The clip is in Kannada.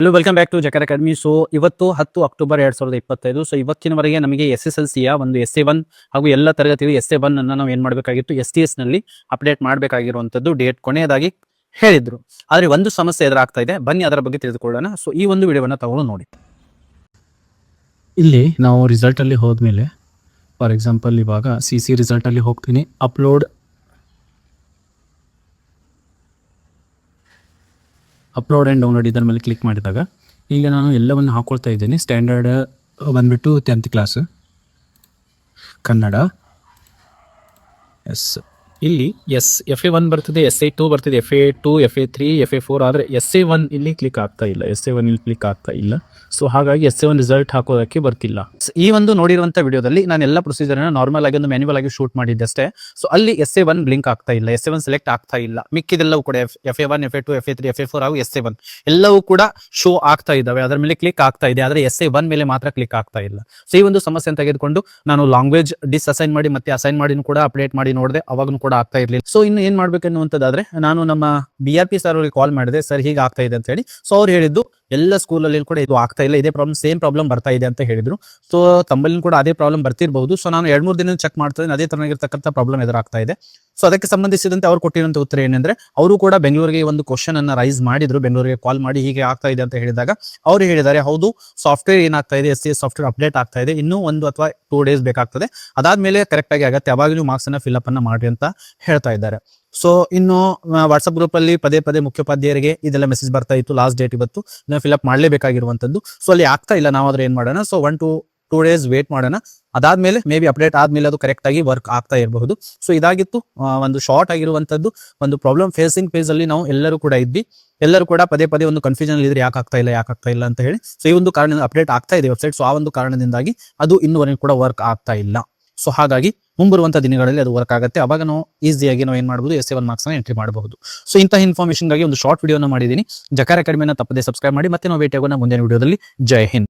Hello, welcome back to Jakar academy. So ಇವತ್ತು 10 ಅಕ್ಟೋಬರ್ 2025. ಸೊ ಇವತ್ತಿನವರೆಗೆ ನಮಗೆ SSLCಯ ಒಂದು SA1 ಹಾಗೂ ಎಲ್ಲ ತರಗತಿಗಳು SA1 ಅನ್ನು ನಾವು ಏನ್ ಮಾಡಬೇಕಾಗಿತ್ತು, STS ನಲ್ಲಿ ಅಪ್ಡೇಟ್ ಮಾಡಬೇಕಾಗಿರುವಂತದ್ದು ಡೇಟ್ ಕೊನೆಯದಾಗಿ ಹೇಳಿದ್ರು. ಆದ್ರೆ ಒಂದು ಸಮಸ್ಯೆ ಎದುರಾಗ್ತಾ ಇದೆ, ಬನ್ನಿ ಅದರ ಬಗ್ಗೆ ತಿಳಿದುಕೊಳ್ಳೋಣ. ಸೊ ಈ ಒಂದು ವಿಡಿಯೋವನ್ನು ತಗೊಂಡು ನೋಡಿ. ಇಲ್ಲಿ ನಾವು ರಿಸಲ್ಟ್ ಅಲ್ಲಿ ಹೋದ್ಮೇಲೆ ಫಾರ್ ಎಕ್ಸಾಂಪಲ್ ಇವಾಗ CC ರಿಸಲ್ಟ್ ಅಲ್ಲಿ ಹೋಗ್ತೀನಿ, ಅಪ್ಲೋಡ್ ಆ್ಯಂಡ್ ಡೌನ್ಲೋಡ್ ಇದರ ಮೇಲೆ ಕ್ಲಿಕ್ ಮಾಡಿದಾಗ ಈಗ ನಾನು ಎಲ್ಲವನ್ನು ಹಾಕೊಳ್ತಾ ಇದ್ದೀನಿ. ಸ್ಟ್ಯಾಂಡರ್ಡ್ ಬಂದ್ಬಿಟ್ಟು 10th ಕ್ಲಾಸ್ ಕನ್ನಡ. ಎಸ್, ಇಲ್ಲಿ FA1 ಬರ್ತದೆ, SA2 ಬರ್ತದೆ, FA2, FA3, FA4. ಆದರೆ SA1 ಇಲ್ಲಿ ಕ್ಲಿಕ್ ಆಗ್ತಾ ಇಲ್ಲ, SA1 ಇಲ್ಲಿ ಕ್ಲಿಕ್ ಆಗ್ತಾ ಇಲ್ಲ. ಸೊ ಹಾಗಾಗಿ SA1 ರಿಸಲ್ಟ್ ಹಾಕೋದಕ್ಕೆ ಬರ್ತಿಲ್ಲ. ಈ ಒಂದು ನೋಡಿರುವಂತ ವಿಡಿಯೋದಲ್ಲಿ ನಾನು ಎಲ್ಲ ಪ್ರೊಸೀಜರ್ ನಾರ್ಮಲ್ ಆಗಿ ಒಂದು ಮ್ಯಾನ್ಯುವಲ್ ಆಗಿ ಶೂಟ್ ಮಾಡಿದ್ದಷ್ಟೇ. ಸೊ ಅಲ್ಲಿ SA1 ಬ್ಲಿಂಕ್ ಆಗ್ತಾ ಇಲ್ಲ, SA1 ಸೆಲೆಕ್ಟ್ ಆಗ್ತಾ ಇಲ್ಲ. ಮಿಕ್ಕಿದೆಲ್ಲವೂ ಕೂಡ FA1, FA2, FA3, FA4 ಹಾಗೂ SA1 ಎಲ್ಲವೂ ಕೂಡ ಶೋ ಆಗ್ತಾ ಇದ್ದಾವೆ, ಅದರ ಮೇಲೆ ಕ್ಲಿಕ್ ಆಗ್ತಾ ಇದೆ. ಆದರೆ SA1 ಮೇಲೆ ಮಾತ್ರ ಕ್ಲಿಕ್ ಆಗ್ತಾ ಇಲ್ಲ. ಸೊ ಈ ಒಂದು ಸಮಸ್ಯೆ ತೆಗೆದುಕೊಂಡು ನಾನು ಲ್ಯಾಂಗ್ವೇಜ್ ಅಸೈನ್ ಮಾಡಿ ಮತ್ತೆ ಅಸೈನ್ ಮಾಡಿ ಕೂಡ ಅಪ್ಡೇಟ್ ಮಾಡಿ ನೋಡಿದೆ, ಅವಾಗೂ ಕೂಡ ಆಗ್ತಾ ಇರ್ಲಿಲ್ಲ. ಸೊ ಇನ್ನು ಏನ್ ಮಾಡ್ಬೇಕನ್ನುವಂಥದ್ದಾದ್ರೆ ನಾನು ನಮ್ಮ BRP ಸರ್ ಅವರಿಗೆ ಕಾಲ್ ಮಾಡಿದೆ, ಸರ್ ಹೀಗೆ ಆಗ್ತಾ ಇದೆ ಅಂತ ಹೇಳಿ. ಸೊ ಅವ್ರು ಹೇಳಿದ್ದು ಎಲ್ಲ ಸ್ಕೂಲಲ್ಲಿ ಕೂಡ ಇದು ಆಗ್ತಾ ಇಲ್ಲ, ಇದೇ ಪ್ರಾಬ್ಲಮ್ ಸೇಮ್ ಪ್ರಾಬ್ಲಮ್ ಬರ್ತಾ ಇದೆ ಅಂತ ಹೇಳಿದ್ರು. ಸೊ ತಮ್ಮಲ್ಲಿ ಕೂಡ ಅದೇ ಪ್ರಾಬ್ಲಮ್ ಬರ್ತಿರಬಹುದು. ಸೊ ನಾನು 2-3 ದಿನ ಚೆಕ್ ಮಾಡ್ತೀನಿ, ಅದೇ ತರನಾಗಿರ್ತಕ್ಕಂಥ ಪ್ರಾಬ್ಲಮ್ ಎದುರಾಗ್ತಾ ಇದೆ. ಸೊ ಅದಕ್ಕೆ ಸಂಬಂಧಿಸಿದಂತೆ ಅವ್ರು ಕೊಟ್ಟಿರುವಂತ ಉತ್ತರ ಏನಂದ್ರೆ, ಅವರು ಕೂಡ ಬೆಂಗಳೂರಿಗೆ ಒಂದು ಕ್ವಶನ್ ಅನ್ನ ರೈಸ್ ಮಾಡಿದ್ರು, ಬೆಂಗಳೂರಿಗೆ ಕಾಲ್ ಮಾಡಿ ಹೀಗೆ ಆಗ್ತಾ ಇದೆ ಅಂತ ಹೇಳಿದಾಗ ಅವ್ರು ಹೇಳಿದ್ದಾರೆ, ಹೌದು ಸಾಫ್ಟ್ವೇರ್ ಏನಾಗ್ತಾ ಇದೆ, STS ಸಾಫ್ಟ್ವೇರ್ ಅಪ್ಡೇಟ್ ಆಗ್ತಾ ಇದೆ, ಇನ್ನೂ 1 ಅಥವಾ 2 ಡೇಸ್ ಬೇಕಾಗ್ತದೆ, ಅದಾದ್ಮೇಲೆ ಕರೆಕ್ಟ್ ಆಗಿ ಆಗತ್ತೆ, ಅವಾಗ ನೀವು ಮಾರ್ಕ್ಸ್ ಅನ್ನ ಫಿಲ್ಅಪ್ ಅನ್ನ ಮಾಡಿ ಅಂತ ಹೇಳ್ತಾ ಇದ್ದಾರೆ. ಸೊ ಇನ್ನು ವಾಟ್ಸ್ಆಪ್ ಗ್ರೂಪ್ ಅಲ್ಲಿ ಪದೇ ಮುಖ್ಯೋಪಾಧ್ಯಾಯರಿಗೆ ಇದೆಲ್ಲ ಮೆಸೇಜ್ ಬರ್ತಾ ಇತ್ತು, ಲಾಸ್ಟ್ ಡೇಟ್ ಇವತ್ತು, ನಾವು ಫಿಲ್ಅಪ್ ಮಾಡಲೇಬೇಕಾಗಿರುವಂತದ್ದು. ಸೊ ಅಲ್ಲಿ ಆಗ್ತಾ ಇಲ್ಲ, ನಾವಾದ್ರೆ ಏನ್ ಮಾಡೋಣ, ಸೊ 1 to 2 ಡೇಸ್ ವೇಟ್ ಮಾಡೋಣ, ಅದಾದ್ಮೇಲೆ ಮೇ ಬಿ ಅಪ್ಡೇಟ್ ಆದ್ಮೇಲೆ ಅದು ಕರೆಕ್ಟ್ ಆಗಿ ವರ್ಕ್ ಆಗ್ತಾ ಇರಬಹುದು. ಸೊ ಇದಾಗಿತ್ತು ಒಂದು ಶಾರ್ಟ್ ಆಗಿರುವಂತದ್ದು ಒಂದು ಪ್ರಾಬ್ಲಮ್ ಫೇಸಿಂಗ್ ಪೇಜ್ ಅಲ್ಲಿ ನಾವು ಎಲ್ಲರೂ ಕೂಡ ಇದ್ವಿ, ಎಲ್ಲರೂ ಕೂಡ ಪದೇ ಒಂದು ಕನ್ಫ್ಯೂಷನ್ ಇದ್ರೆ ಯಾಕೆ ಆಗ್ತಾ ಇಲ್ಲ ಅಂತ ಹೇಳಿ. ಸೊ ಈ ಒಂದು ಕಾರಣದಿಂದ ಅಪ್ಡೇಟ್ ಆಗ್ತಾ ಇದೆ ವೆಬ್ಸೈಟ್. ಸೊ ಆ ಒಂದು ಕಾರಣದಿಂದಾಗಿ ಅದು ಇನ್ನೂವರೆಗೂ ಕೂಡ ವರ್ಕ್ ಆಗ್ತಾ ಇಲ್ಲ. ಸೊ ಹಾಗಾಗಿ ಮುಂಬರುವಂತ ದಿನಗಳಲ್ಲಿ ಅದು ವರ್ಕ್ ಆಗುತ್ತೆ, ಅವಾಗ ನಾವು ಈಸಿಯಾಗಿ ನಾವು ಏನ್ ಮಾಡಬಹುದು, SA1 ಮಾರ್ಕ್ಸ್ ನ ಎಂಟ್ರಿ ಮಾಡಬಹುದು. ಸೊ ಇಂತಹ ಇನ್ಫಾರ್ಮೇಶನ್ ಗಾಗಿ ಒಂದು ಶಾರ್ಟ್ ವಿಡಿಯೋನ ಮಾಡಿದೀನಿ. ಜಕರ್ ಅಕಾಡೆಮಿನ ತಪ್ಪದೆ ಸಬ್ಸ್ಕ್ರೈಬ್ ಮಾಡಿ. ಮತ್ತೆ ನಾವು ಭೇಟಿ ಆಗೋಣ ಮುಂದಿನ ವಿಡಿಯೋದಲ್ಲಿ. ಜೈ ಹಿಂದ್.